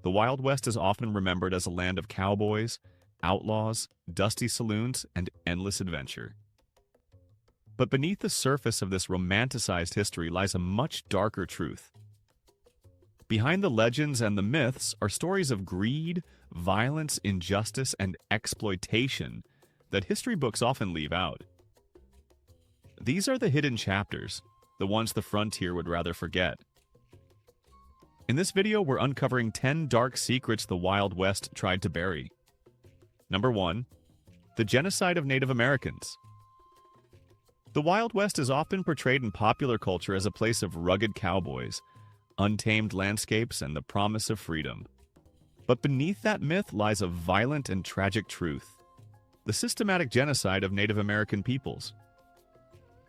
The Wild West is often remembered as a land of cowboys, outlaws, dusty saloons, and endless adventure. But beneath the surface of this romanticized history lies a much darker truth. Behind the legends and the myths are stories of greed, violence, injustice, and exploitation that history books often leave out. These are the hidden chapters, the ones the frontier would rather forget. In this video, we're uncovering 10 dark secrets the Wild West tried to bury. Number 1. The genocide of Native Americans. The Wild West is often portrayed in popular culture as a place of rugged cowboys, untamed landscapes, and the promise of freedom. But beneath that myth lies a violent and tragic truth: the systematic genocide of Native American peoples.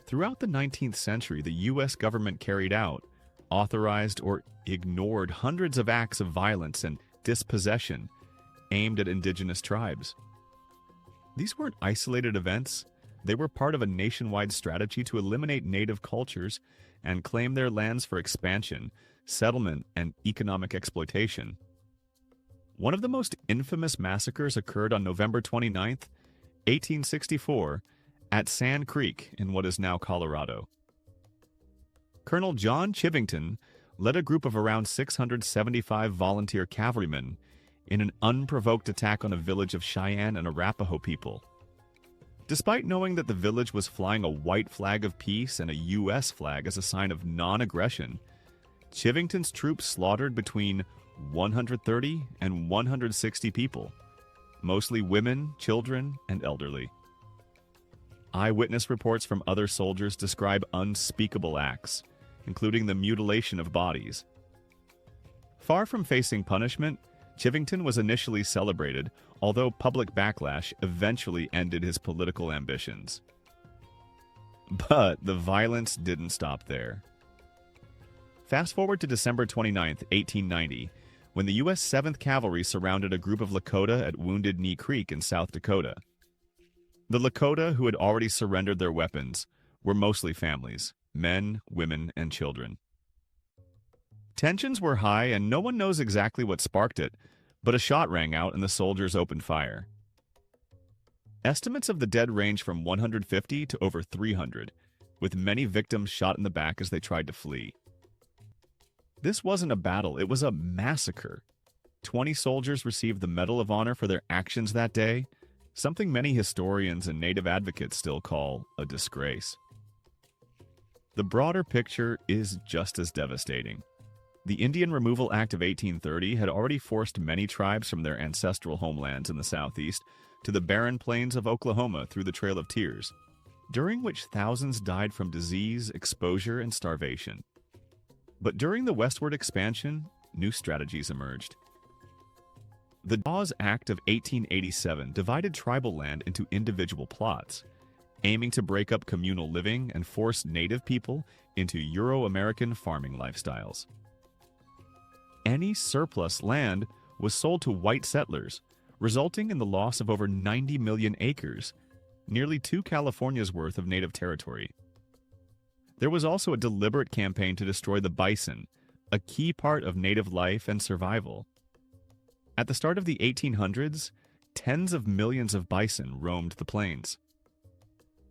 Throughout the 19th century, the U.S. government carried out, authorized, or ignored hundreds of acts of violence and dispossession aimed at indigenous tribes. These weren't isolated events. They were part of a nationwide strategy to eliminate native cultures and claim their lands for expansion, settlement, and economic exploitation. One of the most infamous massacres occurred on November 29, 1864, at Sand Creek in what is now Colorado. Colonel John Chivington led a group of around 675 volunteer cavalrymen in an unprovoked attack on a village of Cheyenne and Arapaho people. Despite knowing that the village was flying a white flag of peace and a U.S. flag as a sign of non-aggression, Chivington's troops slaughtered between 130 and 160 people, mostly women, children, and elderly. Eyewitness reports from other soldiers describe unspeakable acts, including the mutilation of bodies. Far from facing punishment, Chivington was initially celebrated, although public backlash eventually ended his political ambitions. But the violence didn't stop there. Fast forward to December 29, 1890, when the U.S. 7th Cavalry surrounded a group of Lakota at Wounded Knee Creek in South Dakota. The Lakota, who had already surrendered their weapons, were mostly families: men, women, and children. Tensions were high, and no one knows exactly what sparked it, but a shot rang out and the soldiers opened fire. Estimates of the dead range from 150 to over 300, with many victims shot in the back as they tried to flee. This wasn't a battle, it was a massacre. 20 soldiers received the Medal of Honor for their actions that day, something many historians and Native advocates still call a disgrace. The broader picture is just as devastating. The Indian Removal Act of 1830 had already forced many tribes from their ancestral homelands in the southeast to the barren plains of Oklahoma through the Trail of Tears, during which thousands died from disease, exposure, and starvation. But during the westward expansion, new strategies emerged. The Dawes Act of 1887 divided tribal land into individual plots, aiming to break up communal living and force native people into Euro-American farming lifestyles. Any surplus land was sold to white settlers, resulting in the loss of over 90 million acres, nearly 2 California's worth of native territory. There was also a deliberate campaign to destroy the bison, a key part of native life and survival. At the start of the 1800s, tens of millions of bison roamed the plains.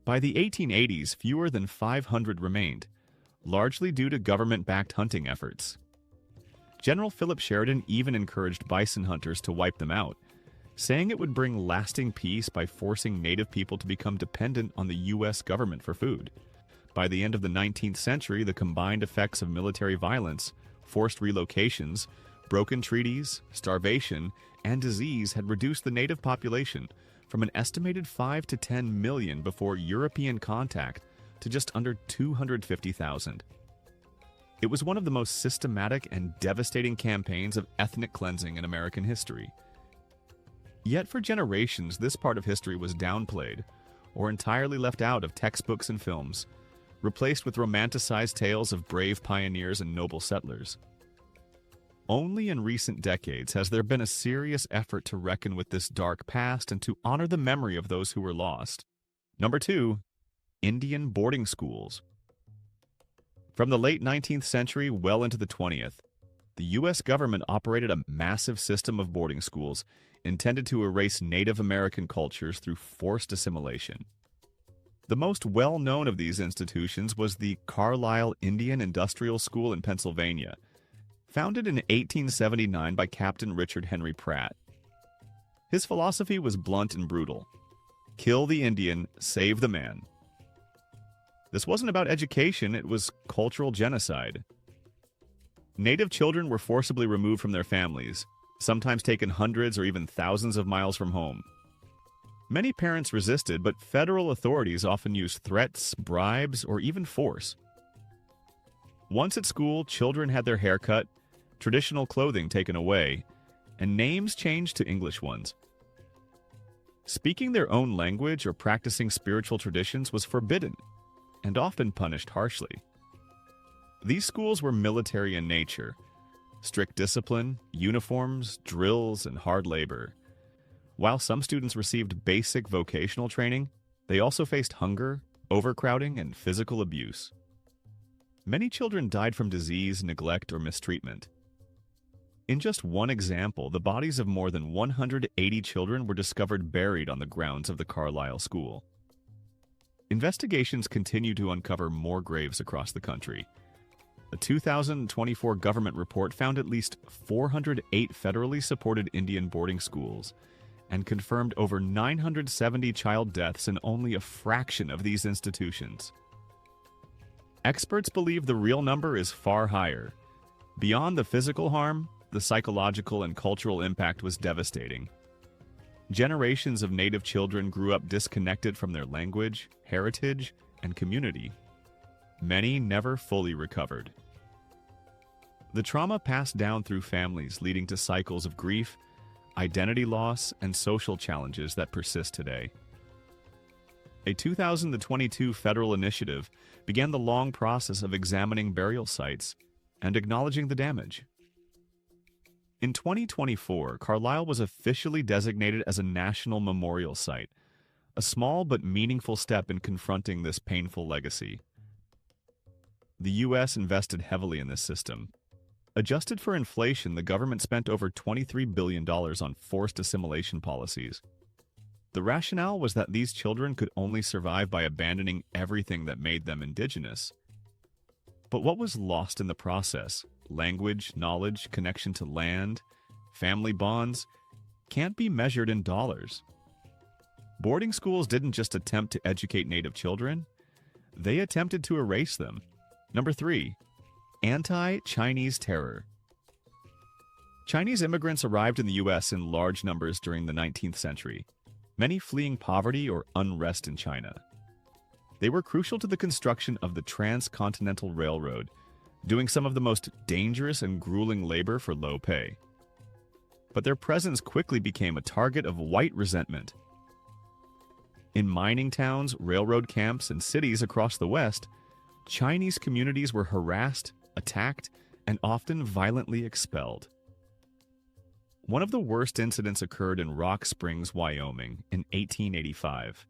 By the 1880s, fewer than 500 remained, largely due to government-backed hunting efforts. General Philip Sheridan even encouraged bison hunters to wipe them out, saying it would bring lasting peace by forcing native people to become dependent on the U.S. government for food. By the end of the 19th century, the combined effects of military violence, forced relocations, broken treaties, starvation, and disease had reduced the native population from an estimated 5 to 10 million before European contact to just under 250,000. It was one of the most systematic and devastating campaigns of ethnic cleansing in American history. Yet for generations, this part of history was downplayed or entirely left out of textbooks and films, replaced with romanticized tales of brave pioneers and noble settlers. Only in recent decades has there been a serious effort to reckon with this dark past and to honor the memory of those who were lost. Number 2. Indian boarding schools. From the late 19th century well into the 20th, the U.S. government operated a massive system of boarding schools intended to erase Native American cultures through forced assimilation. The most well-known of these institutions was the Carlisle Indian Industrial School in Pennsylvania, founded in 1879 by Captain Richard Henry Pratt. His philosophy was blunt and brutal. Kill the Indian, save the man. This wasn't about education, it was cultural genocide. Native children were forcibly removed from their families, sometimes taken hundreds or even thousands of miles from home. Many parents resisted, but federal authorities often used threats, bribes, or even force. Once at school, children had their hair cut, traditional clothing taken away, and names changed to English ones. Speaking their own language or practicing spiritual traditions was forbidden, and often punished harshly. These schools were military in nature: strict discipline, uniforms, drills, and hard labor. While some students received basic vocational training, they also faced hunger, overcrowding, and physical abuse. Many children died from disease, neglect, or mistreatment. In just one example, the bodies of more than 180 children were discovered buried on the grounds of the Carlisle School. Investigations continue to uncover more graves across the country. A 2024 government report found at least 408 federally supported Indian boarding schools and confirmed over 970 child deaths in only a fraction of these institutions. Experts believe the real number is far higher. Beyond the physical harm, the psychological and cultural impact was devastating. Generations of Native children grew up disconnected from their language, heritage, and community. Many never fully recovered. The trauma passed down through families, leading to cycles of grief, identity loss, and social challenges that persist today. A 2022 federal initiative began the long process of examining burial sites and acknowledging the damage. In 2024, Carlisle was officially designated as a national memorial site, a small but meaningful step in confronting this painful legacy. The U.S. invested heavily in this system. Adjusted for inflation, the government spent over $23 billion on forced assimilation policies. The rationale was that these children could only survive by abandoning everything that made them indigenous. But what was lost in the process? Language, knowledge, connection to land, family bonds, can't be measured in dollars. Boarding schools didn't just attempt to educate Native children, they attempted to erase them. Number 3, anti-Chinese terror. Chinese immigrants arrived in the U.S. in large numbers during the 19th century, many fleeing poverty or unrest in China. They were crucial to the construction of the Transcontinental Railroad, doing some of the most dangerous and grueling labor for low pay. But their presence quickly became a target of white resentment. In mining towns, railroad camps, and cities across the West, Chinese communities were harassed, attacked, and often violently expelled. One of the worst incidents occurred in Rock Springs, Wyoming, in 1885.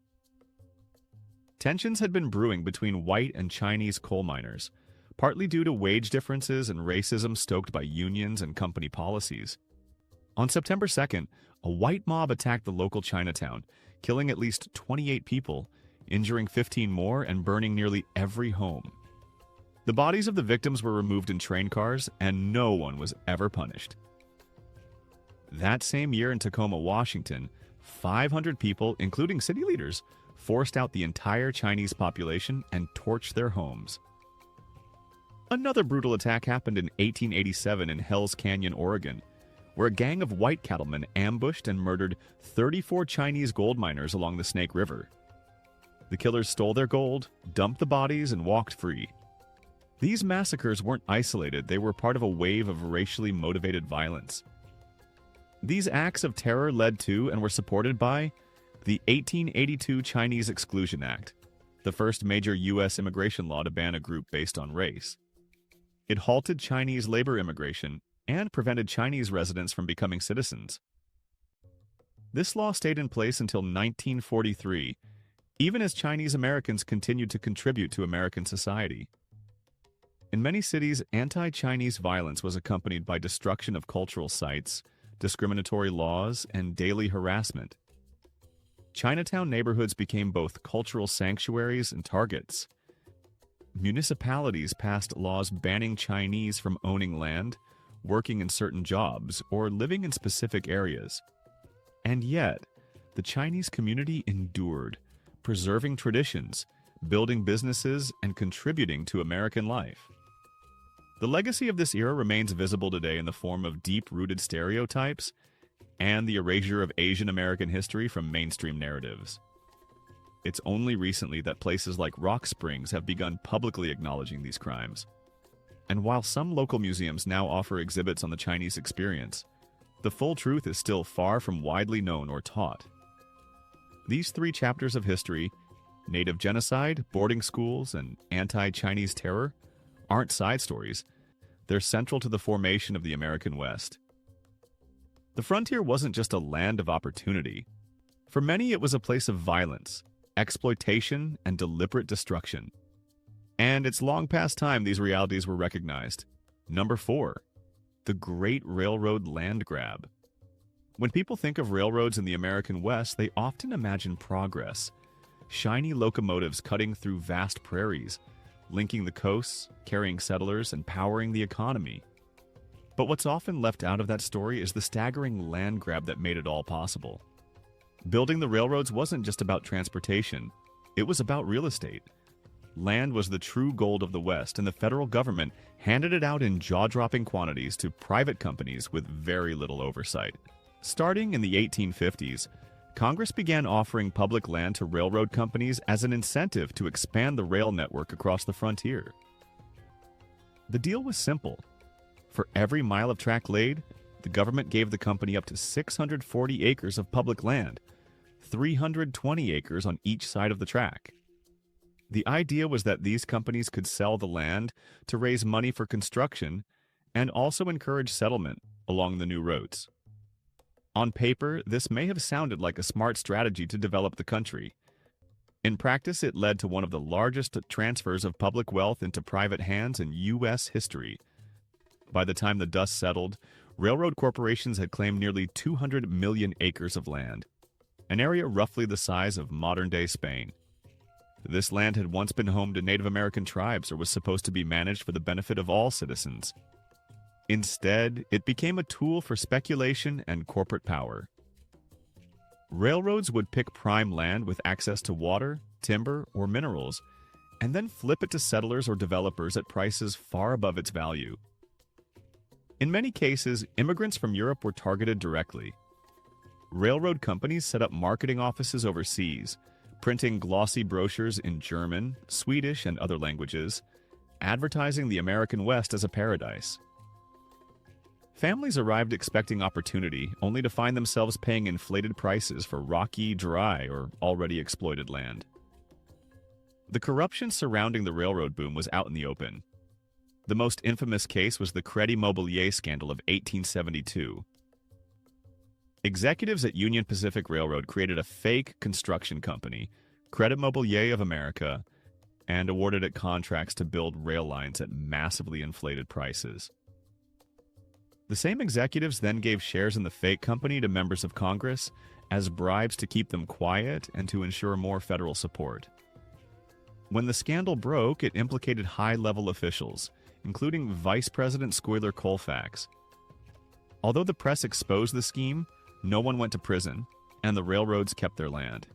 Tensions had been brewing between white and Chinese coal miners, partly due to wage differences and racism stoked by unions and company policies. On September 2nd, a white mob attacked the local Chinatown, killing at least 28 people, injuring 15 more, and burning nearly every home. The bodies of the victims were removed in train cars, and no one was ever punished. That same year in Tacoma, Washington, 500 people, including city leaders, forced out the entire Chinese population and torched their homes. Another brutal attack happened in 1887 in Hell's Canyon, Oregon, where a gang of white cattlemen ambushed and murdered 34 Chinese gold miners along the Snake River. The killers stole their gold, dumped the bodies, and walked free. These massacres weren't isolated, they were part of a wave of racially motivated violence. These acts of terror led to and were supported by the 1882 Chinese Exclusion Act, the first major U.S. immigration law to ban a group based on race. It halted Chinese labor immigration and prevented Chinese residents from becoming citizens. This law stayed in place until 1943, even as Chinese Americans continued to contribute to American society. In many cities, anti-Chinese violence was accompanied by destruction of cultural sites, discriminatory laws, and daily harassment. Chinatown neighborhoods became both cultural sanctuaries and targets. Municipalities passed laws banning Chinese from owning land, working in certain jobs, or living in specific areas. And yet, the Chinese community endured, preserving traditions, building businesses, and contributing to American life. The legacy of this era remains visible today in the form of deep-rooted stereotypes and the erasure of Asian American history from mainstream narratives. It's only recently that places like Rock Springs have begun publicly acknowledging these crimes. And while some local museums now offer exhibits on the Chinese experience, the full truth is still far from widely known or taught. These three chapters of history, native genocide, boarding schools, and anti-Chinese terror, aren't side stories. They're central to the formation of the American West. The frontier wasn't just a land of opportunity. For many, it was a place of violence, exploitation, and deliberate destruction. And it's long past time these realities were recognized. Number 4. The Great Railroad Land Grab. When people think of railroads in the American West, they often imagine progress. Shiny locomotives cutting through vast prairies, linking the coasts, carrying settlers, and powering the economy. But what's often left out of that story is the staggering land grab that made it all possible. Building the railroads wasn't just about transportation, it was about real estate. Land was the true gold of the West, and the federal government handed it out in jaw-dropping quantities to private companies with very little oversight. Starting in the 1850s, Congress began offering public land to railroad companies as an incentive to expand the rail network across the frontier. The deal was simple. For every mile of track laid, the government gave the company up to 640 acres of public land, 320 acres on each side of the track. The idea was that these companies could sell the land to raise money for construction and also encourage settlement along the new roads. On paper, this may have sounded like a smart strategy to develop the country. In practice, it led to one of the largest transfers of public wealth into private hands in U.S. history. By the time the dust settled, railroad corporations had claimed nearly 200 million acres of land, an area roughly the size of modern-day Spain. This land had once been home to Native American tribes or was supposed to be managed for the benefit of all citizens. Instead, it became a tool for speculation and corporate power. Railroads would pick prime land with access to water, timber, or minerals, and then flip it to settlers or developers at prices far above its value. In many cases, immigrants from Europe were targeted directly. Railroad companies set up marketing offices overseas, printing glossy brochures in German, Swedish, and other languages, advertising the American West as a paradise. Families arrived expecting opportunity, only to find themselves paying inflated prices for rocky, dry, or already exploited land. The corruption surrounding the railroad boom was out in the open. The most infamous case was the Crédit Mobilier scandal of 1872. Executives at Union Pacific Railroad created a fake construction company, Crédit Mobilier of America, and awarded it contracts to build rail lines at massively inflated prices. The same executives then gave shares in the fake company to members of Congress as bribes to keep them quiet and to ensure more federal support. When the scandal broke, it implicated high-level officials, including Vice President Schuyler Colfax. Although the press exposed the scheme, no one went to prison, and the railroads kept their land.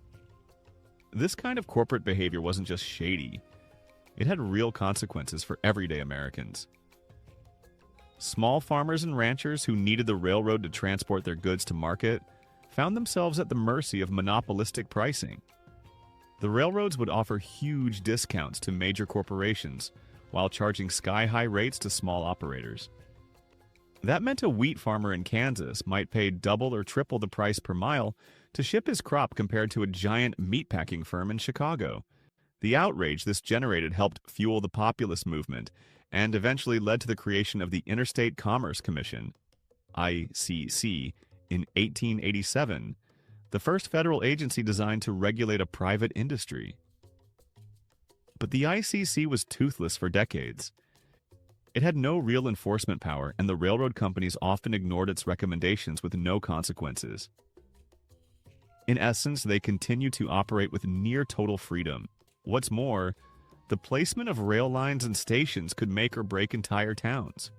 This kind of corporate behavior wasn't just shady. It had real consequences for everyday Americans. Small farmers and ranchers who needed the railroad to transport their goods to market found themselves at the mercy of monopolistic pricing. The railroads would offer huge discounts to major corporations while charging sky-high rates to small operators. That meant a wheat farmer in Kansas might pay double or triple the price per mile to ship his crop compared to a giant meatpacking firm in Chicago. The outrage this generated helped fuel the populist movement and eventually led to the creation of the Interstate Commerce Commission, ICC, in 1887, the first federal agency designed to regulate a private industry. But the ICC was toothless for decades. It had no real enforcement power, and the railroad companies often ignored its recommendations with no consequences. In essence, they continued to operate with near total freedom. What's more, the placement of rail lines and stations could make or break entire towns.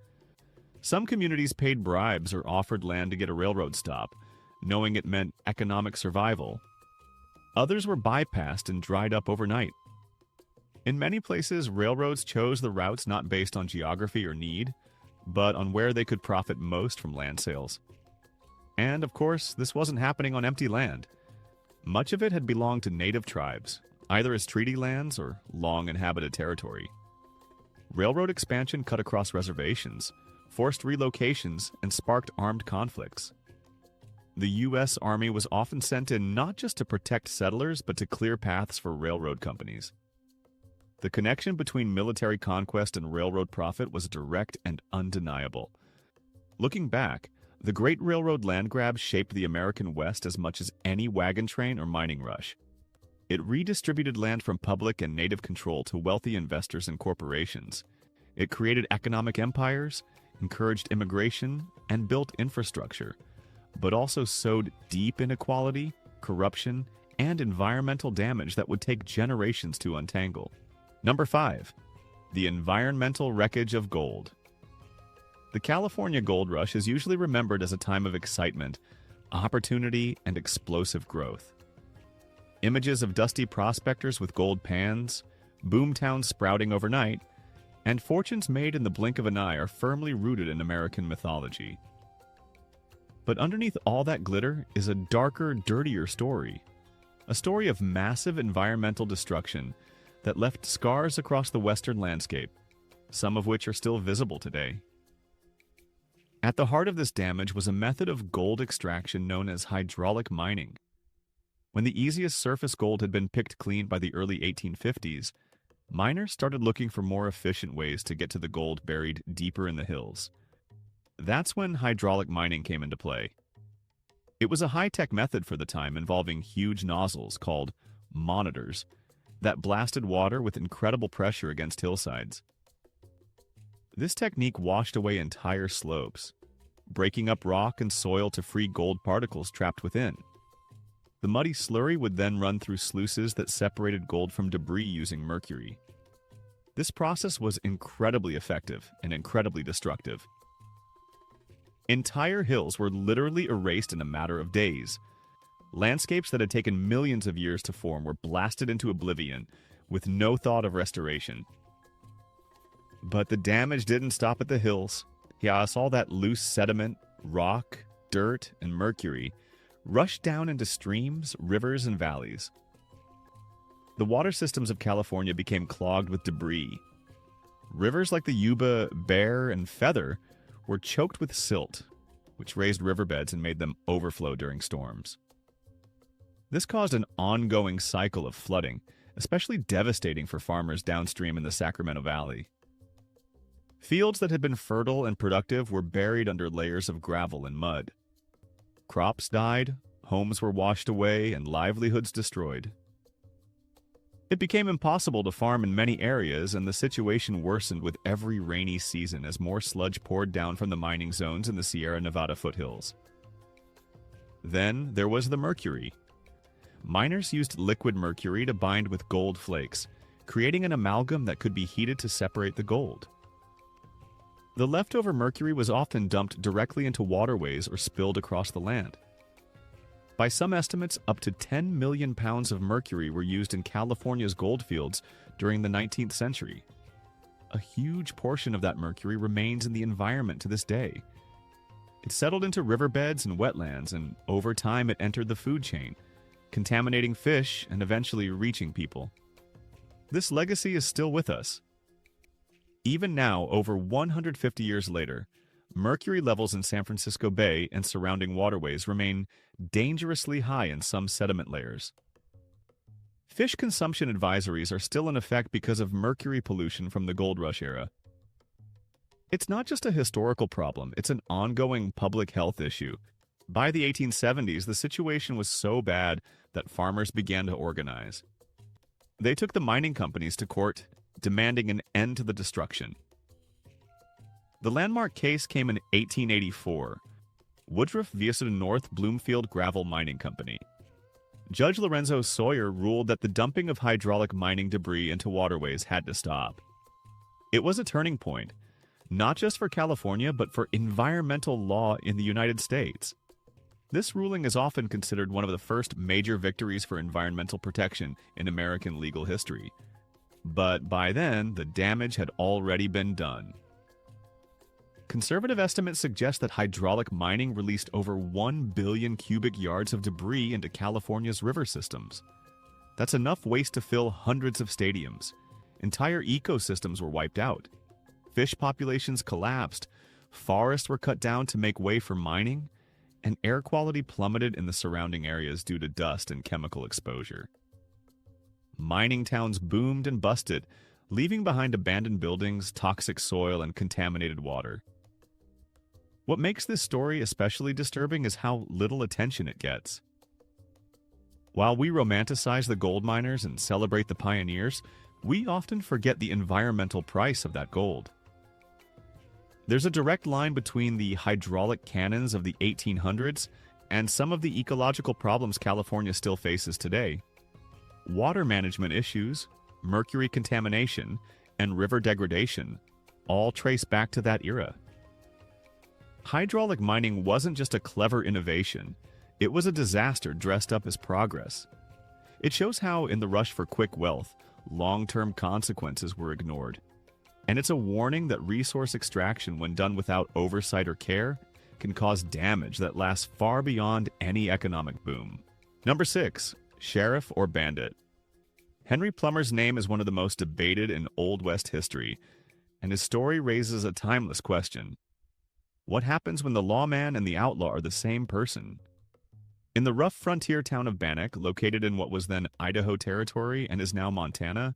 Some communities paid bribes or offered land to get a railroad stop, knowing it meant economic survival. Others were bypassed and dried up overnight. In many places, railroads chose the routes not based on geography or need, but on where they could profit most from land sales. And, of course, this wasn't happening on empty land. Much of it had belonged to native tribes, either as treaty lands or long inhabited territory. Railroad expansion cut across reservations, forced relocations, and sparked armed conflicts. The U.S. Army was often sent in not just to protect settlers, but to clear paths for railroad companies. The connection between military conquest and railroad profit was direct and undeniable. Looking back, the Great Railroad land grab shaped the American West as much as any wagon train or mining rush. It redistributed land from public and native control to wealthy investors and corporations. It created economic empires, encouraged immigration, and built infrastructure, but also sowed deep inequality, corruption, and environmental damage that would take generations to untangle. Number 5. The environmental wreckage of gold. The California gold rush is usually remembered as a time of excitement, opportunity, and explosive growth. Images of dusty prospectors with gold pans, boomtowns sprouting overnight, and fortunes made in the blink of an eye are firmly rooted in American mythology. But underneath all that glitter is a darker, dirtier story. A story of massive environmental destruction that left scars across the western landscape, some of which are still visible today. At the heart of this damage was a method of gold extraction known as hydraulic mining. When the easiest surface gold had been picked clean by the early 1850s, miners started looking for more efficient ways to get to the gold buried deeper in the hills. That's when hydraulic mining came into play. It was a high-tech method for the time involving huge nozzles called monitors that blasted water with incredible pressure against hillsides. This technique washed away entire slopes, breaking up rock and soil to free gold particles trapped within. The muddy slurry would then run through sluices that separated gold from debris using mercury. This process was incredibly effective and incredibly destructive. Entire hills were literally erased in a matter of days. Landscapes that had taken millions of years to form were blasted into oblivion, with no thought of restoration. But the damage didn't stop at the hills. Yes, all that loose sediment, rock, dirt, and mercury rushed down into streams, rivers, and valleys. The water systems of California became clogged with debris. Rivers like the Yuba, Bear, and Feather were choked with silt, which raised riverbeds and made them overflow during storms. This caused an ongoing cycle of flooding, especially devastating for farmers downstream in the Sacramento Valley. Fields that had been fertile and productive were buried under layers of gravel and mud. Crops died, homes were washed away, and livelihoods destroyed. It became impossible to farm in many areas, and the situation worsened with every rainy season as more sludge poured down from the mining zones in the Sierra Nevada foothills. Then there was the mercury. Miners used liquid mercury to bind with gold flakes, creating an amalgam that could be heated to separate the gold. The leftover mercury was often dumped directly into waterways or spilled across the land. By some estimates, up to 10 million pounds of mercury were used in California's goldfields during the 19th century. A huge portion of that mercury remains in the environment to this day. It settled into riverbeds and wetlands, and over time it entered the food chain, contaminating fish and eventually reaching people. This legacy is still with us. Even now, over 150 years later, mercury levels in San Francisco Bay and surrounding waterways remain dangerously high in some sediment layers. Fish consumption advisories are still in effect because of mercury pollution from the gold rush era. It's not just a historical problem, it's an ongoing public health issue. By the 1870s, the situation was so bad that farmers began to organize. They took the mining companies to court, demanding an end to the destruction. The landmark case came in 1884. Woodruff vs. North Bloomfield Gravel Mining Company. Judge Lorenzo Sawyer ruled that the dumping of hydraulic mining debris into waterways had to stop. It was a turning point, not just for California, but for environmental law in the United States. This ruling is often considered one of the first major victories for environmental protection in American legal history. But by then, the damage had already been done. Conservative estimates suggest that hydraulic mining released over 1 billion cubic yards of debris into California's river systems. That's enough waste to fill hundreds of stadiums. Entire ecosystems were wiped out. Fish populations collapsed, forests were cut down to make way for mining, and air quality plummeted in the surrounding areas due to dust and chemical exposure. Mining towns boomed and busted, leaving behind abandoned buildings, toxic soil, and contaminated water. What makes this story especially disturbing is how little attention it gets. While we romanticize the gold miners and celebrate the pioneers, we often forget the environmental price of that gold. There's a direct line between the hydraulic cannons of the 1800s and some of the ecological problems California still faces today. Water management issues, mercury contamination, and river degradation all trace back to that era. Hydraulic mining wasn't just a clever innovation, it was a disaster dressed up as progress. It shows how, in the rush for quick wealth, long-term consequences were ignored. And it's a warning that resource extraction, when done without oversight or care, can cause damage that lasts far beyond any economic boom. Number 6. Sheriff or bandit. Henry Plummer's name is one of the most debated in Old West history, and his story raises a timeless question. What happens when the lawman and the outlaw are the same person? In the rough frontier town of Bannock, located in what was then Idaho Territory and is now Montana,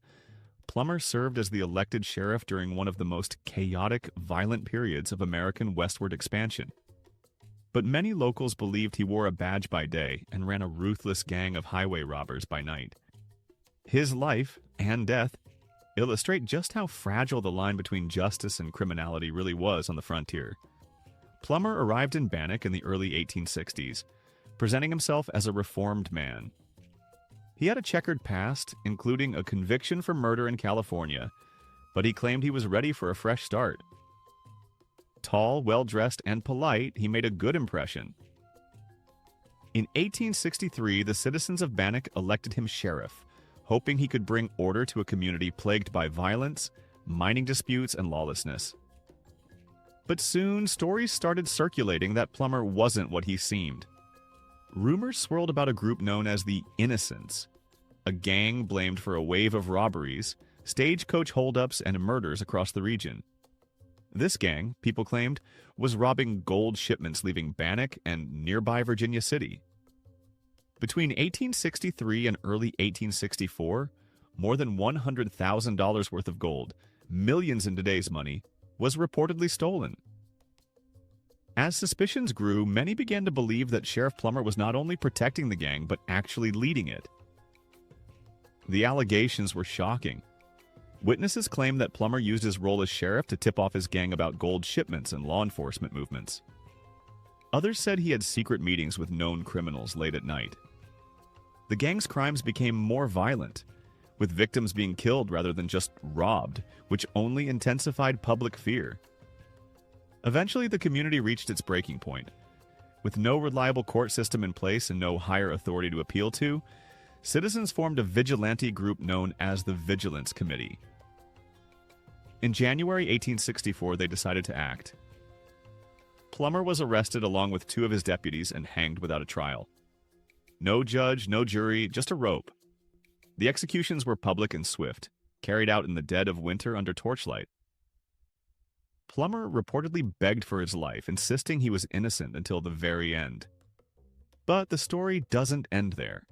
Plummer served as the elected sheriff during one of the most chaotic, violent periods of American westward expansion. But many locals believed he wore a badge by day and ran a ruthless gang of highway robbers by night. His life and death illustrate just how fragile the line between justice and criminality really was on the frontier. Plummer arrived in Bannock in the early 1860s, presenting himself as a reformed man. He had a checkered past, including a conviction for murder in California, but he claimed he was ready for a fresh start. Tall, well-dressed, and polite, he made a good impression. In 1863, the citizens of Bannock elected him sheriff, hoping he could bring order to a community plagued by violence, mining disputes, and lawlessness. But soon, stories started circulating that Plummer wasn't what he seemed. Rumors swirled about a group known as the Innocents, a gang blamed for a wave of robberies, stagecoach holdups, and murders across the region. This gang, people claimed, was robbing gold shipments leaving Bannock and nearby Virginia City. Between 1863 and early 1864, more than $100,000 worth of gold, millions in today's money, was reportedly stolen. As suspicions grew, many began to believe that Sheriff Plummer was not only protecting the gang, but actually leading it. The allegations were shocking. Witnesses claimed that Plummer used his role as sheriff to tip off his gang about gold shipments and law enforcement movements. Others said he had secret meetings with known criminals late at night. The gang's crimes became more violent, with victims being killed rather than just robbed, which only intensified public fear. Eventually, the community reached its breaking point. With no reliable court system in place and no higher authority to appeal to, citizens formed a vigilante group known as the Vigilance Committee. In January 1864, they decided to act. Plummer was arrested along with 2 of his deputies and hanged without a trial. No judge, no jury, just a rope. The executions were public and swift, carried out in the dead of winter under torchlight. Plummer reportedly begged for his life, insisting he was innocent until the very end. But the story doesn't end there.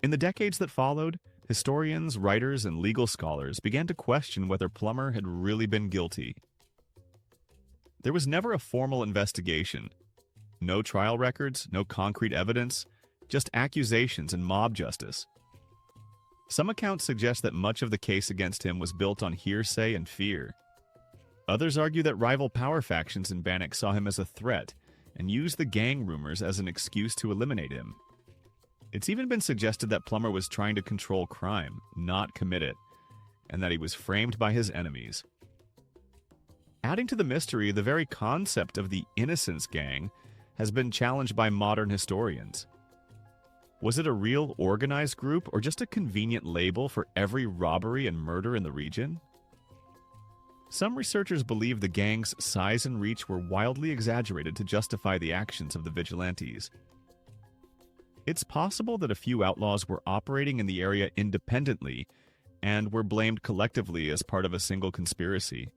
In the decades that followed, historians, writers, and legal scholars began to question whether Plummer had really been guilty. There was never a formal investigation. No trial records, no concrete evidence, just accusations and mob justice. Some accounts suggest that much of the case against him was built on hearsay and fear. Others argue that rival power factions in Bannock saw him as a threat and used the gang rumors as an excuse to eliminate him. It's even been suggested that Plummer was trying to control crime, not commit it, and that he was framed by his enemies. Adding to the mystery, the very concept of the Innocence Gang has been challenged by modern historians. Was it a real organized group or just a convenient label for every robbery and murder in the region? Some researchers believe the gang's size and reach were wildly exaggerated to justify the actions of the Vigilantes. It's possible that a few outlaws were operating in the area independently and were blamed collectively as part of a single conspiracy.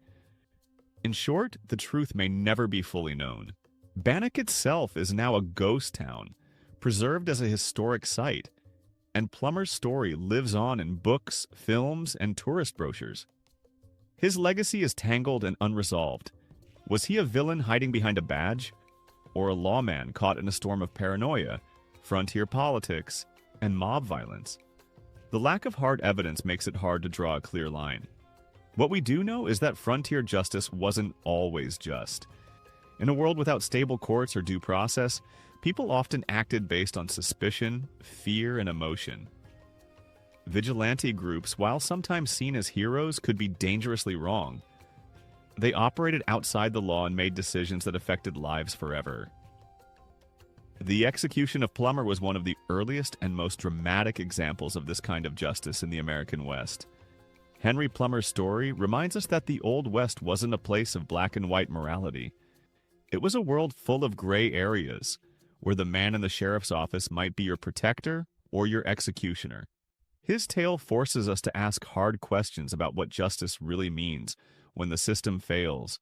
In short, the truth may never be fully known. Bannock itself is now a ghost town, preserved as a historic site, and Plummer's story lives on in books, films, and tourist brochures. His legacy is tangled and unresolved. Was he a villain hiding behind a badge? Or a lawman caught in a storm of paranoia, frontier politics, and mob violence? The lack of hard evidence makes it hard to draw a clear line. What we do know is that frontier justice wasn't always just. In a world without stable courts or due process, people often acted based on suspicion, fear, and emotion. Vigilante groups, while sometimes seen as heroes, could be dangerously wrong. They operated outside the law and made decisions that affected lives forever. The execution of Plummer was one of the earliest and most dramatic examples of this kind of justice in the American West. Henry Plummer's story reminds us that the Old West wasn't a place of black and white morality. It was a world full of gray areas, where the man in the sheriff's office might be your protector or your executioner. His tale forces us to ask hard questions about what justice really means when the system fails,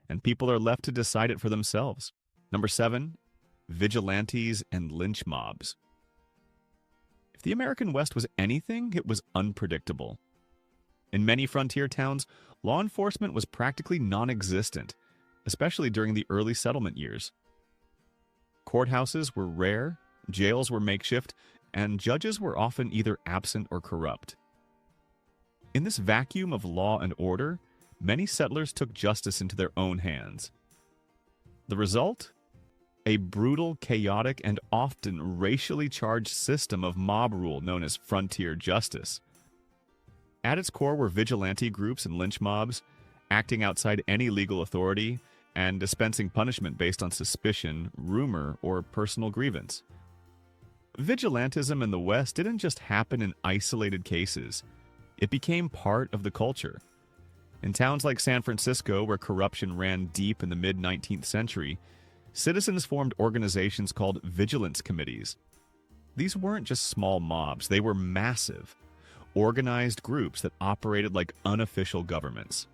and people are left to decide it for themselves. Number 7, vigilantes and lynch mobs. If the American West was anything, it was unpredictable. In many frontier towns, law enforcement was practically non-existent, especially during the early settlement years. Courthouses were rare, jails were makeshift, and judges were often either absent or corrupt. In this vacuum of law and order, many settlers took justice into their own hands. The result? A brutal, chaotic, and often racially charged system of mob rule known as frontier justice. At its core were vigilante groups and lynch mobs, acting outside any legal authority and dispensing punishment based on suspicion, rumor, or personal grievance. Vigilantism in the West didn't just happen in isolated cases. It became part of the culture. In towns like San Francisco, where corruption ran deep in the mid-19th century, citizens formed organizations called vigilance committees. These weren't just small mobs, they were massive, organized groups that operated like unofficial governments.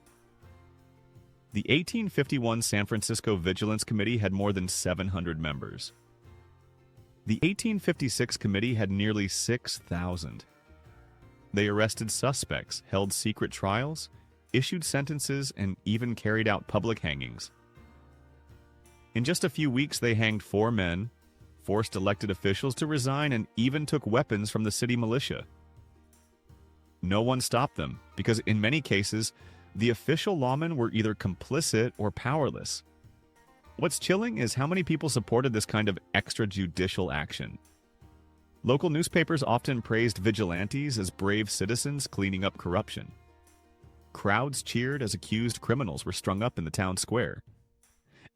The 1851 San Francisco Vigilance Committee had more than 700 members. The 1856 committee had nearly 6,000. They arrested suspects, held secret trials, issued sentences, and even carried out public hangings. In just a few weeks, they hanged 4 men, forced elected officials to resign, and even took weapons from the city militia. No one stopped them, because in many cases, the official lawmen were either complicit or powerless. What's chilling is how many people supported this kind of extrajudicial action. Local newspapers often praised vigilantes as brave citizens cleaning up corruption. Crowds cheered as accused criminals were strung up in the town square.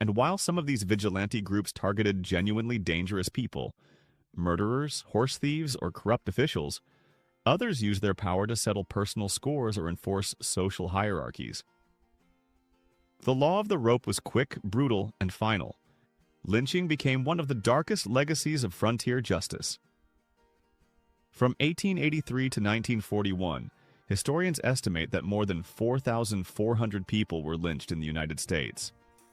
And while some of these vigilante groups targeted genuinely dangerous people, murderers, horse thieves, or corrupt officials, others used their power to settle personal scores or enforce social hierarchies. The law of the rope was quick, brutal, and final. Lynching became one of the darkest legacies of frontier justice. From 1883 to 1941, historians estimate that more than 4,400 people were lynched in the United States.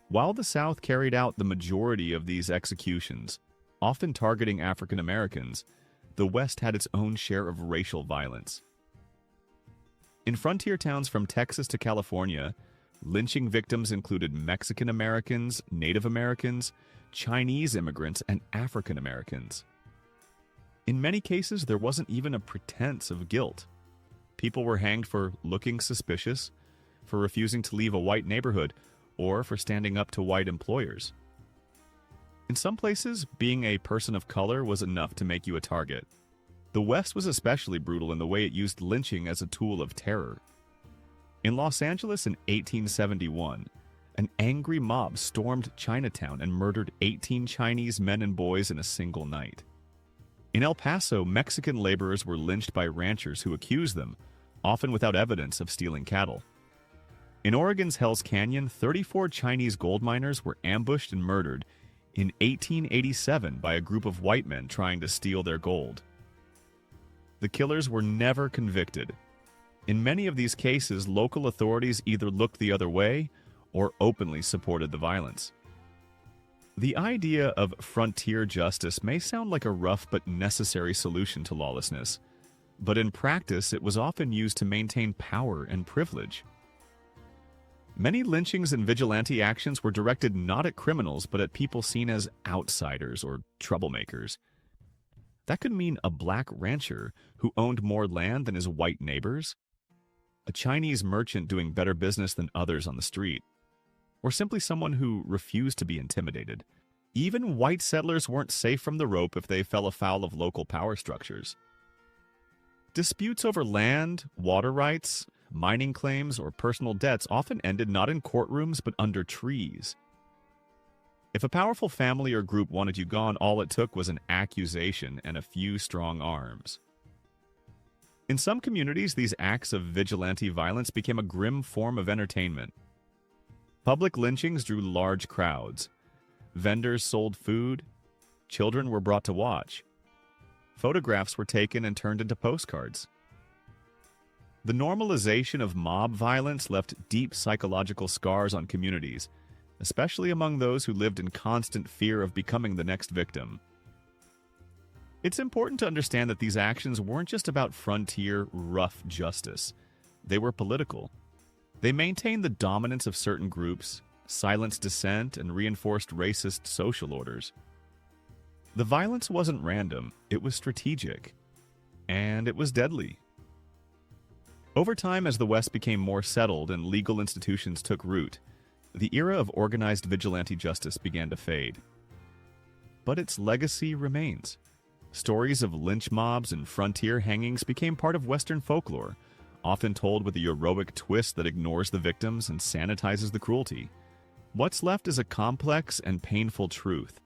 While the South carried out the majority of these executions, often targeting African Americans, the West had its own share of racial violence. In frontier towns from Texas to California, lynching victims included Mexican Americans, Native Americans, Chinese immigrants, and African Americans. In many cases, there wasn't even a pretense of guilt. People were hanged for looking suspicious, for refusing to leave a white neighborhood or for standing up to white employers. In some places, being a person of color was enough to make you a target. The West was especially brutal in the way it used lynching as a tool of terror. In Los Angeles in 1871, an angry mob stormed Chinatown and murdered 18 Chinese men and boys in a single night. In El Paso, Mexican laborers were lynched by ranchers who accused them, often without evidence, of stealing cattle. In Oregon's Hell's Canyon, 34 Chinese gold miners were ambushed and murdered in 1887 by a group of white men trying to steal their gold. The killers were never convicted. In many of these cases, local authorities either looked the other way or openly supported the violence. The idea of frontier justice may sound like a rough but necessary solution to lawlessness, but in practice it was often used to maintain power and privilege. Many lynchings and vigilante actions were directed not at criminals but at people seen as outsiders or troublemakers. That could mean a black rancher who owned more land than his white neighbors, a Chinese merchant doing better business than others on the street, or simply someone who refused to be intimidated. Even white settlers weren't safe from the rope if they fell afoul of local power structures. Disputes over land, water rights, mining claims, or personal debts often ended not in courtrooms but under trees. If a powerful family or group wanted you gone, all it took was an accusation and a few strong arms. In some communities, these acts of vigilante violence became a grim form of entertainment. Public lynchings drew large crowds. Vendors sold food. Children were brought to watch. Photographs were taken and turned into postcards. The normalization of mob violence left deep psychological scars on communities, especially among those who lived in constant fear of becoming the next victim. It's important to understand that these actions weren't just about frontier, rough justice. They were political. They maintained the dominance of certain groups, silenced dissent, and reinforced racist social orders. The violence wasn't random, it was strategic. And it was deadly. Over time, as the West became more settled and legal institutions took root, the era of organized vigilante justice began to fade. But its legacy remains. Stories of lynch mobs and frontier hangings became part of Western folklore, often told with a heroic twist that ignores the victims and sanitizes the cruelty. What's left is a complex and painful truth.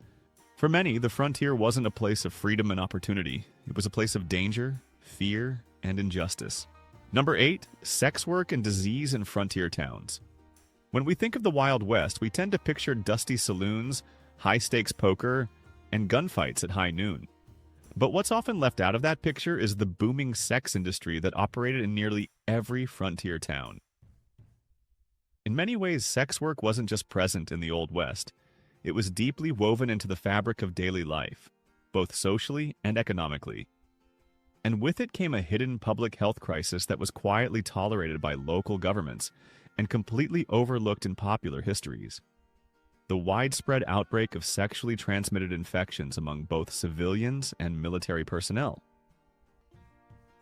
For many, the frontier wasn't a place of freedom and opportunity. It was a place of danger, fear, and injustice. Number 8, sex work and disease in frontier towns. When we think of the Wild West, we tend to picture dusty saloons, high-stakes poker, and gunfights at high noon. But what's often left out of that picture is the booming sex industry that operated in nearly every frontier town. In many ways, sex work wasn't just present in the Old West. It was deeply woven into the fabric of daily life, both socially and economically. And with it came a hidden public health crisis that was quietly tolerated by local governments and completely overlooked in popular histories. The widespread outbreak of sexually transmitted infections among both civilians and military personnel.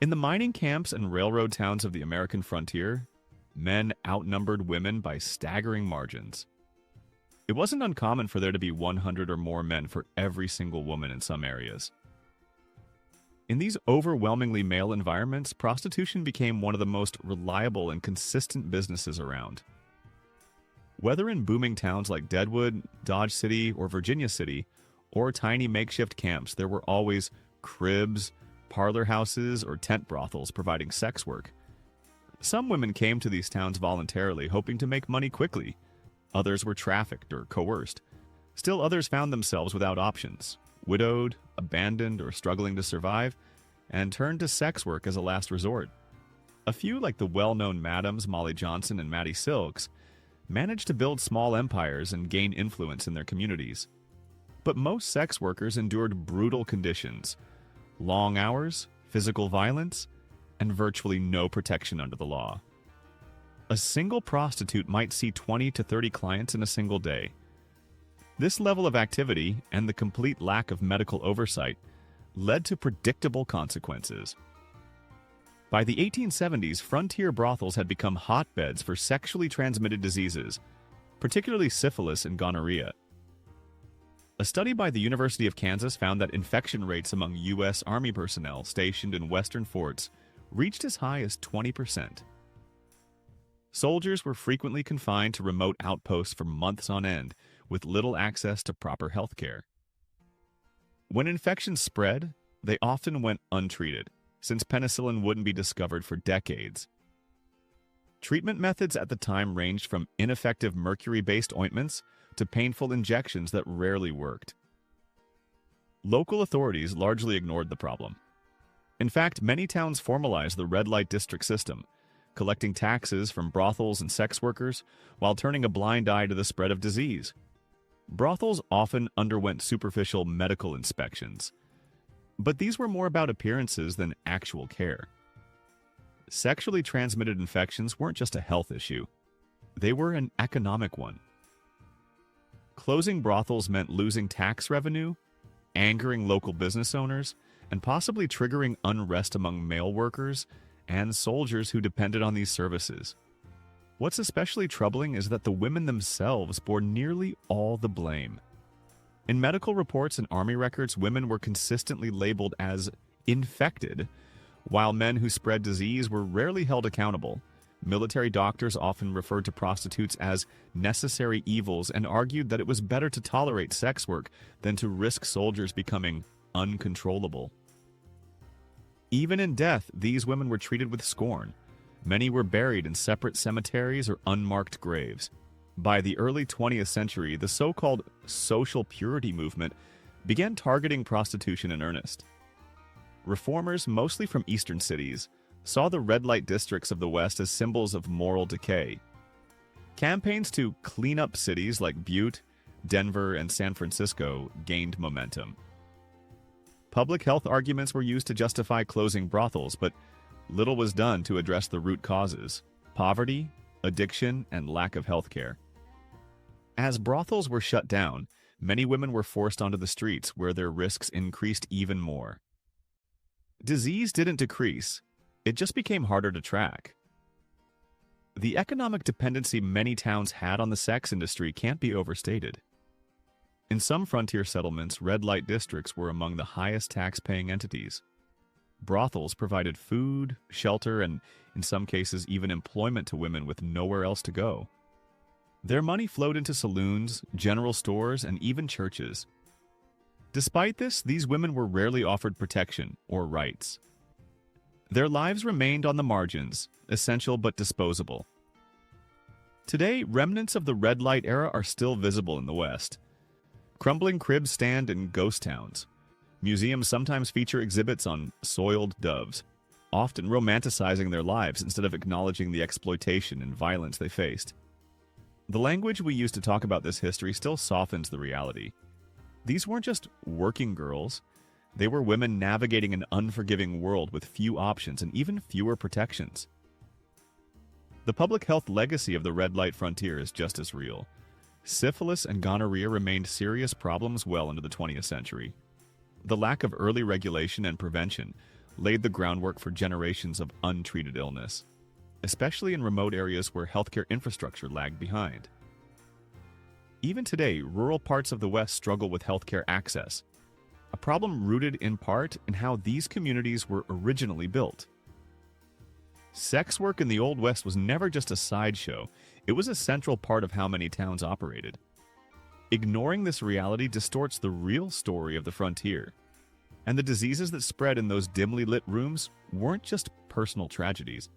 In the mining camps and railroad towns of the American frontier, men outnumbered women by staggering margins. It wasn't uncommon for there to be 100 or more men for every single woman in some areas. In these overwhelmingly male environments, prostitution became one of the most reliable and consistent businesses around. Whether in booming towns like Deadwood, Dodge City, or Virginia City, or tiny makeshift camps, there were always cribs, parlor houses, or tent brothels providing sex work. Some women came to these towns voluntarily, hoping to make money quickly. Others were trafficked or coerced. Still others found themselves without options, widowed, abandoned, or struggling to survive, and turned to sex work as a last resort. A few, like the well-known Madams Molly Johnson and Maddie Silks, managed to build small empires and gain influence in their communities. But most sex workers endured brutal conditions, long hours, physical violence, and virtually no protection under the law. A single prostitute might see 20 to 30 clients in a single day. This level of activity and the complete lack of medical oversight led to predictable consequences. By By the 1870s, frontier brothels had become hotbeds for sexually transmitted diseases, particularly syphilis and gonorrhea. A study by the University of Kansas found that infection rates among U.S. Army personnel stationed in western forts reached as high as 20%. Soldiers were frequently confined to remote outposts for months on end, with little access to proper health care. When infections spread, they often went untreated, since penicillin wouldn't be discovered for decades. Treatment methods at the time ranged from ineffective mercury-based ointments to painful injections that rarely worked. Local authorities largely ignored the problem. In fact, many towns formalized the red light district system, collecting taxes from brothels and sex workers while turning a blind eye to the spread of disease. Brothels often underwent superficial medical inspections, but these were more about appearances than actual care. Sexually transmitted infections weren't just a health issue. They were an economic one. Closing brothels meant losing tax revenue, angering local business owners, and possibly triggering unrest among male workers and soldiers who depended on these services. What's especially troubling is that the women themselves bore nearly all the blame. In medical reports and army records, women were consistently labeled as infected, while men who spread disease were rarely held accountable. Military doctors often referred to prostitutes as necessary evils and argued that it was better to tolerate sex work than to risk soldiers becoming uncontrollable. Even in death, these women were treated with scorn. Many were buried in separate cemeteries or unmarked graves. By the early 20th century, the so-called social purity movement began targeting prostitution in earnest. Reformers, mostly from eastern cities, saw the red light districts of the West as symbols of moral decay. Campaigns to clean up cities like Butte, Denver, and San Francisco gained momentum. Public health arguments were used to justify closing brothels, but little was done to address the root causes: poverty, addiction, and lack of health care. As brothels were shut down, many women were forced onto the streets, where their risks increased even more. Disease didn't decrease, it just became harder to track. The economic dependency many towns had on the sex industry can't be overstated. In some frontier settlements, red light districts were among the highest tax-paying entities. Brothels provided food, shelter, and, in some cases, even employment to women with nowhere else to go. Their money flowed into saloons, general stores, and even churches. Despite this, these women were rarely offered protection or rights. Their lives remained on the margins, essential but disposable. Today, remnants of the red light era are still visible in the West. Crumbling cribs stand in ghost towns. Museums sometimes feature exhibits on soiled doves, often romanticizing their lives instead of acknowledging the exploitation and violence they faced. The language we use to talk about this history still softens the reality. These weren't just working girls. They were women navigating an unforgiving world with few options and even fewer protections. The public health legacy of the red light frontier is just as real. Syphilis and gonorrhea remained serious problems well into the 20th century. The lack of early regulation and prevention laid the groundwork for generations of untreated illness, especially in remote areas where healthcare infrastructure lagged behind. Even today, rural parts of the West struggle with healthcare access, a problem rooted in part in how these communities were originally built. Sex work in the Old West was never just a sideshow, it was a central part of how many towns operated. Ignoring this reality distorts the real story of the frontier. And the diseases that spread in those dimly lit rooms weren't just personal tragedies.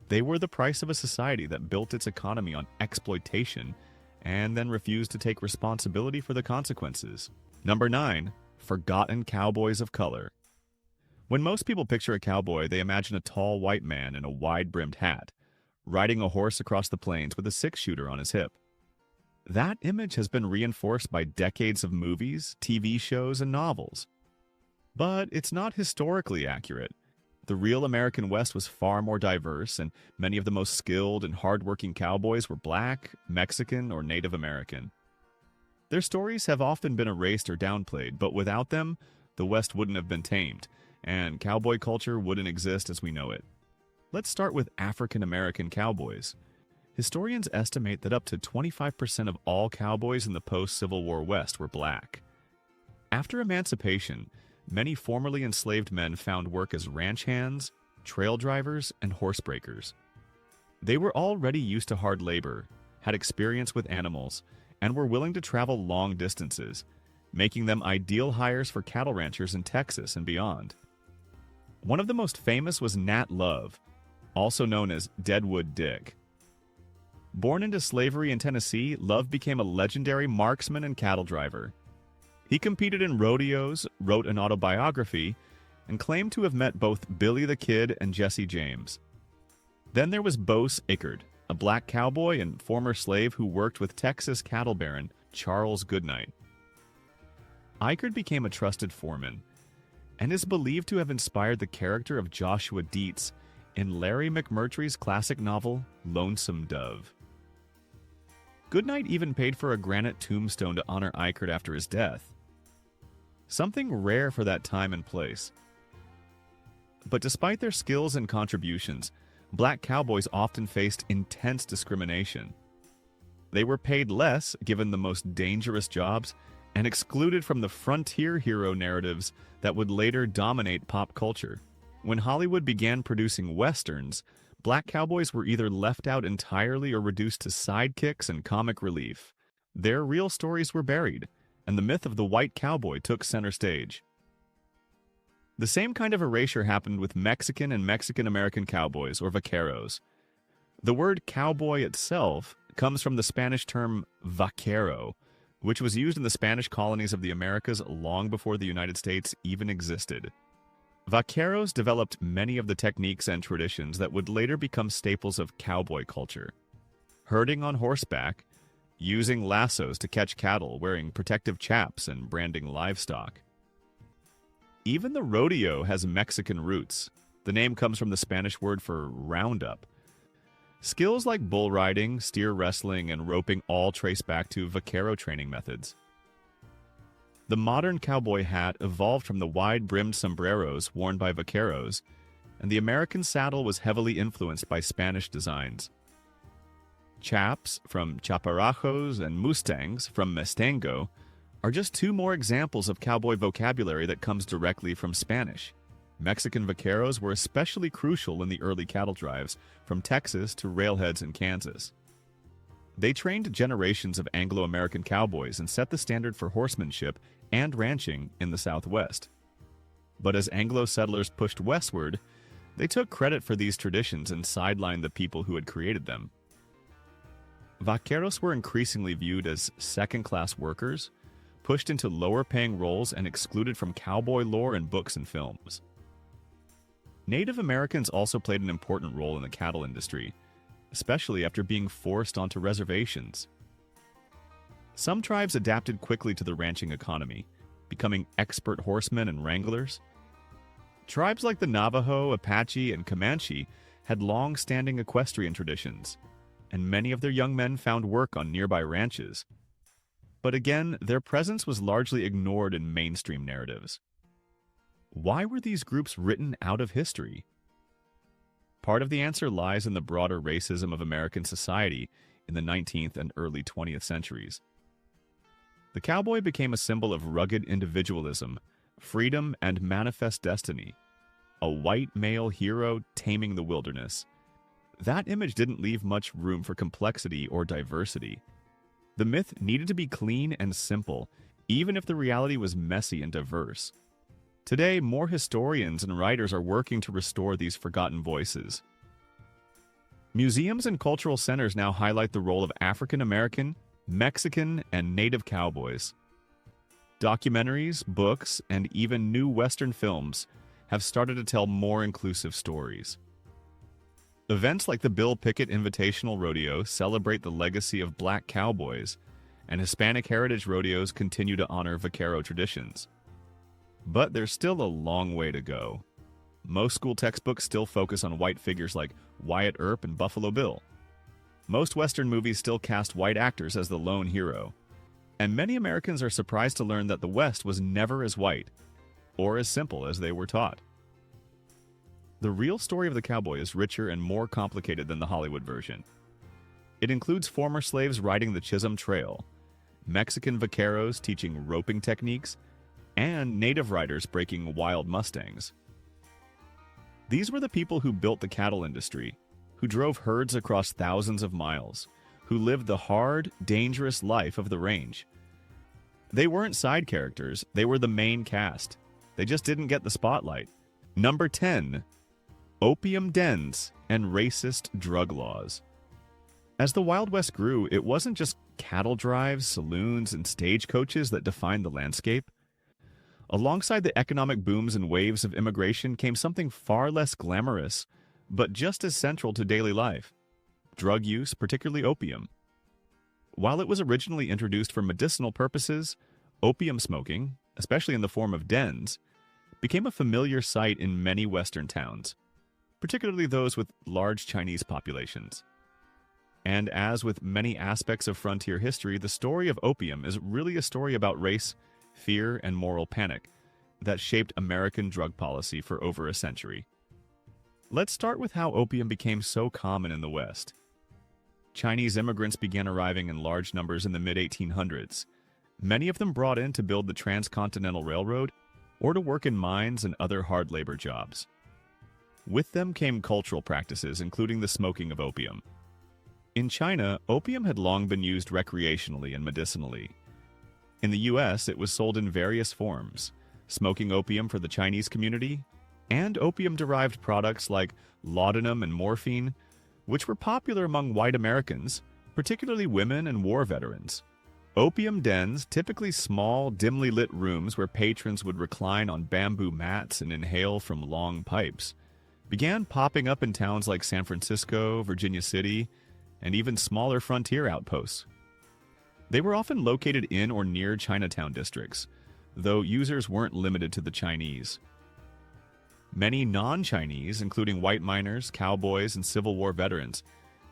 They were the price of a society that built its economy on exploitation and then refused to take responsibility for the consequences. Number 9. Forgotten cowboys of color. When most people picture a cowboy, they imagine a tall white man in a wide-brimmed hat, riding a horse across the plains with a six-shooter on his hip. That image has been reinforced by decades of movies, TV shows, and novels. But it's not historically accurate. The real American West was far more diverse, and many of the most skilled and hardworking cowboys were Black, Mexican, or Native American. Their stories have often been erased or downplayed, but without them, the West wouldn't have been tamed, and cowboy culture wouldn't exist as we know it. Let's start with African American cowboys. Historians estimate that up to 25% of all cowboys in the post-Civil War West were black. After emancipation, many formerly enslaved men found work as ranch hands, trail drivers, and horsebreakers. They were already used to hard labor, had experience with animals, and were willing to travel long distances, making them ideal hires for cattle ranchers in Texas and beyond. One of the most famous was Nat Love, also known as Deadwood Dick. Born into slavery in Tennessee, Love became a legendary marksman and cattle driver. He competed in rodeos, wrote an autobiography, and claimed to have met both Billy the Kid and Jesse James. Then there was Bose Ickard, a black cowboy and former slave who worked with Texas cattle baron Charles Goodnight. Ickard became a trusted foreman, and is believed to have inspired the character of Joshua Dietz in Larry McMurtry's classic novel Lonesome Dove. Goodnight even paid for a granite tombstone to honor Ickard after his death. Something rare for that time and place. But despite their skills and contributions, black cowboys often faced intense discrimination. They were paid less, given the most dangerous jobs, and excluded from the frontier hero narratives that would later dominate pop culture. When Hollywood began producing westerns, black cowboys were either left out entirely or reduced to sidekicks and comic relief. Their real stories were buried, and the myth of the white cowboy took center stage. The same kind of erasure happened with Mexican and Mexican-American cowboys, or vaqueros. The word cowboy itself comes from the Spanish term vaquero, which was used in the Spanish colonies of the Americas long before the United States even existed. Vaqueros developed many of the techniques and traditions that would later become staples of cowboy culture. Herding on horseback, using lassos to catch cattle, wearing protective chaps, and branding livestock. Even the rodeo has Mexican roots. The name comes from the Spanish word for roundup. Skills like bull riding, steer wrestling, and roping all trace back to vaquero training methods. The modern cowboy hat evolved from the wide-brimmed sombreros worn by vaqueros, and the American saddle was heavily influenced by Spanish designs. Chaps from chaparrajos and mustangs from mestengo are just two more examples of cowboy vocabulary that comes directly from Spanish. Mexican vaqueros were especially crucial in the early cattle drives from Texas to railheads in Kansas. They trained generations of Anglo-American cowboys and set the standard for horsemanship and ranching in the Southwest. But as Anglo settlers pushed westward, they took credit for these traditions and sidelined the people who had created them. Vaqueros were increasingly viewed as second-class workers, pushed into lower-paying roles, and excluded from cowboy lore in books and films. Native Americans also played an important role in the cattle industry, especially after being forced onto reservations. Some tribes adapted quickly to the ranching economy, becoming expert horsemen and wranglers. Tribes like the Navajo, Apache, and Comanche had long-standing equestrian traditions, and many of their young men found work on nearby ranches. But again, their presence was largely ignored in mainstream narratives. Why were these groups written out of history? Part of the answer lies in the broader racism of American society in the 19th and early 20th centuries. The cowboy became a symbol of rugged individualism, freedom, and manifest destiny. A white male hero taming the wilderness. That image didn't leave much room for complexity or diversity. The myth needed to be clean and simple, even if the reality was messy and diverse. Today, more historians and writers are working to restore these forgotten voices. Museums and cultural centers now highlight the role of African American, Mexican, and Native cowboys. Documentaries, books, and even new Western films have started to tell more inclusive stories. Events like the Bill Pickett Invitational Rodeo celebrate the legacy of black cowboys, and Hispanic heritage rodeos continue to honor vaquero traditions. But there's still a long way to go. Most school textbooks still focus on white figures like Wyatt Earp and Buffalo Bill. Most Western movies still cast white actors as the lone hero. And many Americans are surprised to learn that the West was never as white, or as simple as they were taught. The real story of the cowboy is richer and more complicated than the Hollywood version. It includes former slaves riding the Chisholm Trail, Mexican vaqueros teaching roping techniques, and native riders breaking wild mustangs. These were the people who built the cattle industry, who drove herds across thousands of miles, who lived the hard, dangerous life of the range. They weren't side characters, they were the main cast. They just didn't get the spotlight. Number 10. Opium dens and racist drug laws. As the Wild West grew, it wasn't just cattle drives, saloons, and stagecoaches that defined the landscape. Alongside the economic booms and waves of immigration came something far less glamorous, but just as central to daily life: drug use, particularly opium. While it was originally introduced for medicinal purposes, opium smoking, especially in the form of dens, became a familiar sight in many Western towns, particularly those with large Chinese populations. And as with many aspects of frontier history, the story of opium is really a story about race, fear, and moral panic that shaped American drug policy for over a century. Let's start with how opium became so common in the West. Chinese immigrants began arriving in large numbers in the mid-1800s. Many of them brought in to build the Transcontinental Railroad or to work in mines and other hard labor jobs. With them came cultural practices, including the smoking of opium. In China, opium had long been used recreationally and medicinally. In the US, it was sold in various forms: smoking opium for the Chinese community, and opium-derived products like laudanum and morphine, which were popular among white Americans, particularly women and war veterans. Opium dens, typically small, dimly lit rooms where patrons would recline on bamboo mats and inhale from long pipes, began popping up in towns like San Francisco, Virginia City, and even smaller frontier outposts. They were often located in or near Chinatown districts, though users weren't limited to the Chinese. Many non-Chinese, including white miners, cowboys, and Civil War veterans,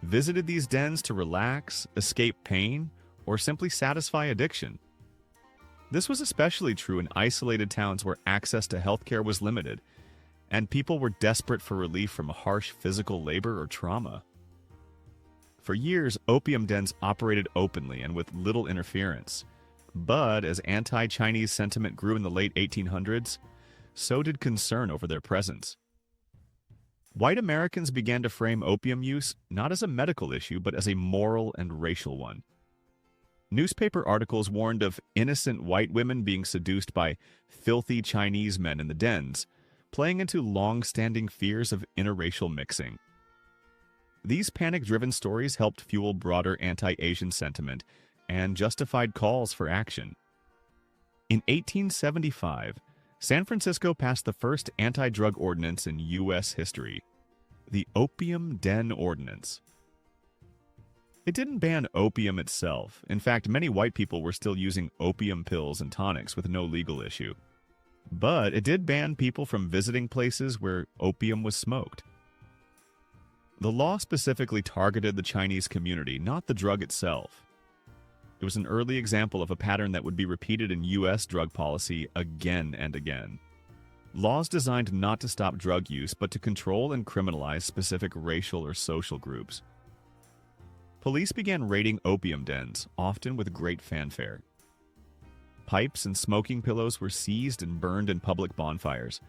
visited these dens to relax, escape pain, or simply satisfy addiction. This was especially true in isolated towns where access to healthcare was limited, and people were desperate for relief from harsh physical labor or trauma. For years, opium dens operated openly and with little interference. But as anti-Chinese sentiment grew in the late 1800s, so did concern over their presence. White Americans began to frame opium use not as a medical issue, but as a moral and racial one. Newspaper articles warned of innocent white women being seduced by filthy Chinese men in the dens, playing into long-standing fears of interracial mixing. These panic-driven stories helped fuel broader anti-Asian sentiment and justified calls for action. In 1875, San Francisco passed the first anti-drug ordinance in U.S. history, the Opium Den Ordinance. It didn't ban opium itself. In fact, many white people were still using opium pills and tonics with no legal issue. But it did ban people from visiting places where opium was smoked. The law specifically targeted the Chinese community, not the drug itself. It was an early example of a pattern that would be repeated in U.S. drug policy again and again. Laws designed not to stop drug use, but to control and criminalize specific racial or social groups. Police began raiding opium dens, often with great fanfare. Pipes and smoking pillows were seized and burned in public bonfires,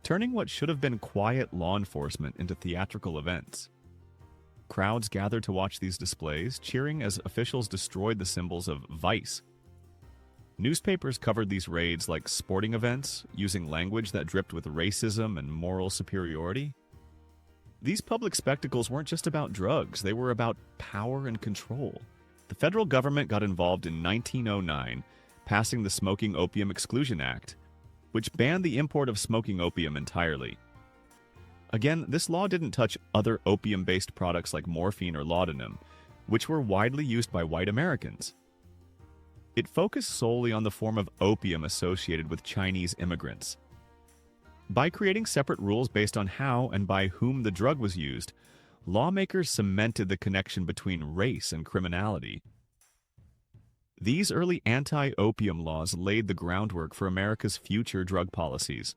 turning what should have been quiet law enforcement into theatrical events. Crowds gathered to watch these displays, cheering as officials destroyed the symbols of vice. Newspapers covered these raids like sporting events, using language that dripped with racism and moral superiority. These public spectacles weren't just about drugs, they were about power and control. The federal government got involved in 1909, passing the Smoking Opium Exclusion Act, which banned the import of smoking opium entirely. Again, this law didn't touch other opium-based products like morphine or laudanum, which were widely used by white Americans. It focused solely on the form of opium associated with Chinese immigrants. By creating separate rules based on how and by whom the drug was used, lawmakers cemented the connection between race and criminality. These early anti-opium laws laid the groundwork for America's future drug policies.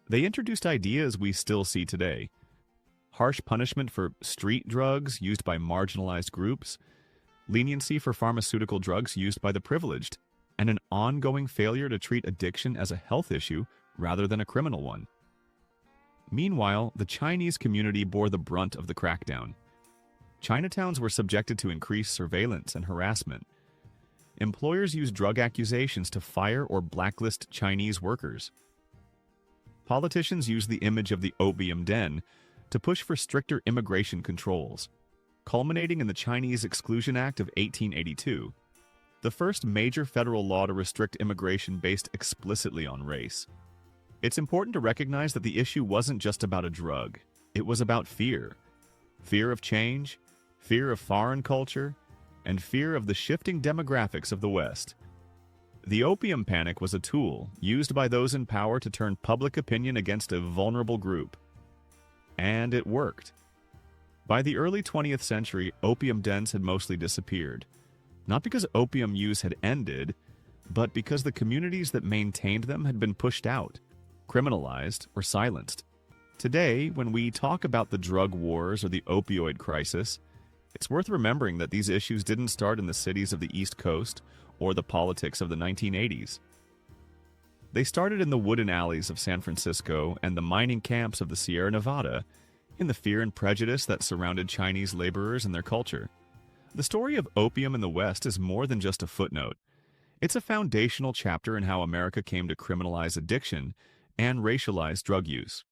They introduced ideas we still see today: harsh punishment for street drugs used by marginalized groups, leniency for pharmaceutical drugs used by the privileged, and an ongoing failure to treat addiction as a health issue rather than a criminal one. Meanwhile, the Chinese community bore the brunt of the crackdown. Chinatowns were subjected to increased surveillance and harassment. Employers used drug accusations to fire or blacklist Chinese workers. Politicians used the image of the Opium Den to push for stricter immigration controls, culminating in the Chinese Exclusion Act of 1882, the first major federal law to restrict immigration based explicitly on race. It's important to recognize that the issue wasn't just about a drug. It was about fear. Fear of change, fear of foreign culture, and fear of the shifting demographics of the West. The opium panic was a tool used by those in power to turn public opinion against a vulnerable group. And it worked. By the early 20th century, opium dens had mostly disappeared, not because opium use had ended, but because the communities that maintained them had been pushed out, criminalized, or silenced. Today, when we talk about the drug wars or the opioid crisis, it's worth remembering that these issues didn't start in the cities of the East Coast or the politics of the 1980s. They started in the wooden alleys of San Francisco and the mining camps of the Sierra Nevada, in the fear and prejudice that surrounded Chinese laborers and their culture. The story of opium in the West is more than just a footnote. It's a foundational chapter in how America came to criminalize addiction and racialize drug use.